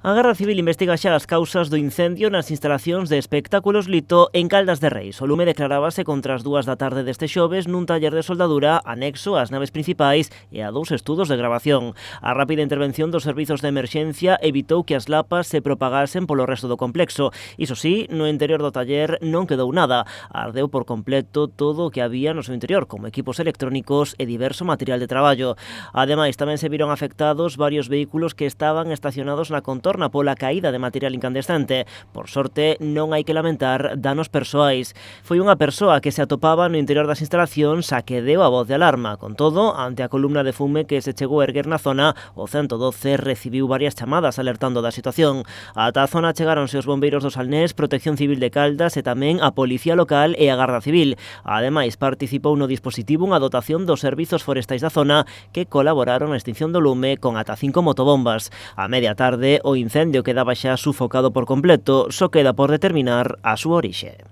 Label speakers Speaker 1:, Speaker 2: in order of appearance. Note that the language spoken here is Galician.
Speaker 1: A Garda Civil investiga xa as causas do incendio nas instalacións de espectáculos Lito en Caldas de Reis. O lume declarábase contra as 2 da tarde deste xoves nun taller de soldadura anexo ás naves principais e a 2 estudos de grabación. A rápida intervención dos servizos de emerxencia evitou que as lapas se propagasen polo resto do complexo. Iso sí, no interior do taller non quedou nada. Ardeu por completo todo o que había no seu interior, como equipos electrónicos e diverso material de traballo. Ademais, tamén se viron afectados varios vehículos que estaban estacionados na contorna pola caída de material incandescente. Por sorte, non hai que lamentar danos persoais. Foi unha persoa que se atopaba no interior das instalacións a que deu a voz de alarma. Con todo, ante a columna de fume que se chegou a erguer na zona, o 112 recibiu varias chamadas alertando da situación. Ata a zona chegáronse os bombeiros do Salnés, Protección Civil de Caldas e tamén a Policía Local e a Garda Civil. Ademais, participou no dispositivo unha dotación dos servizos forestais da zona que colaboraron na extinción do lume con ata 5 motobombas. A media tarde, o incendio quedaba xa sufocado por completo, só queda por determinar a súa orixe.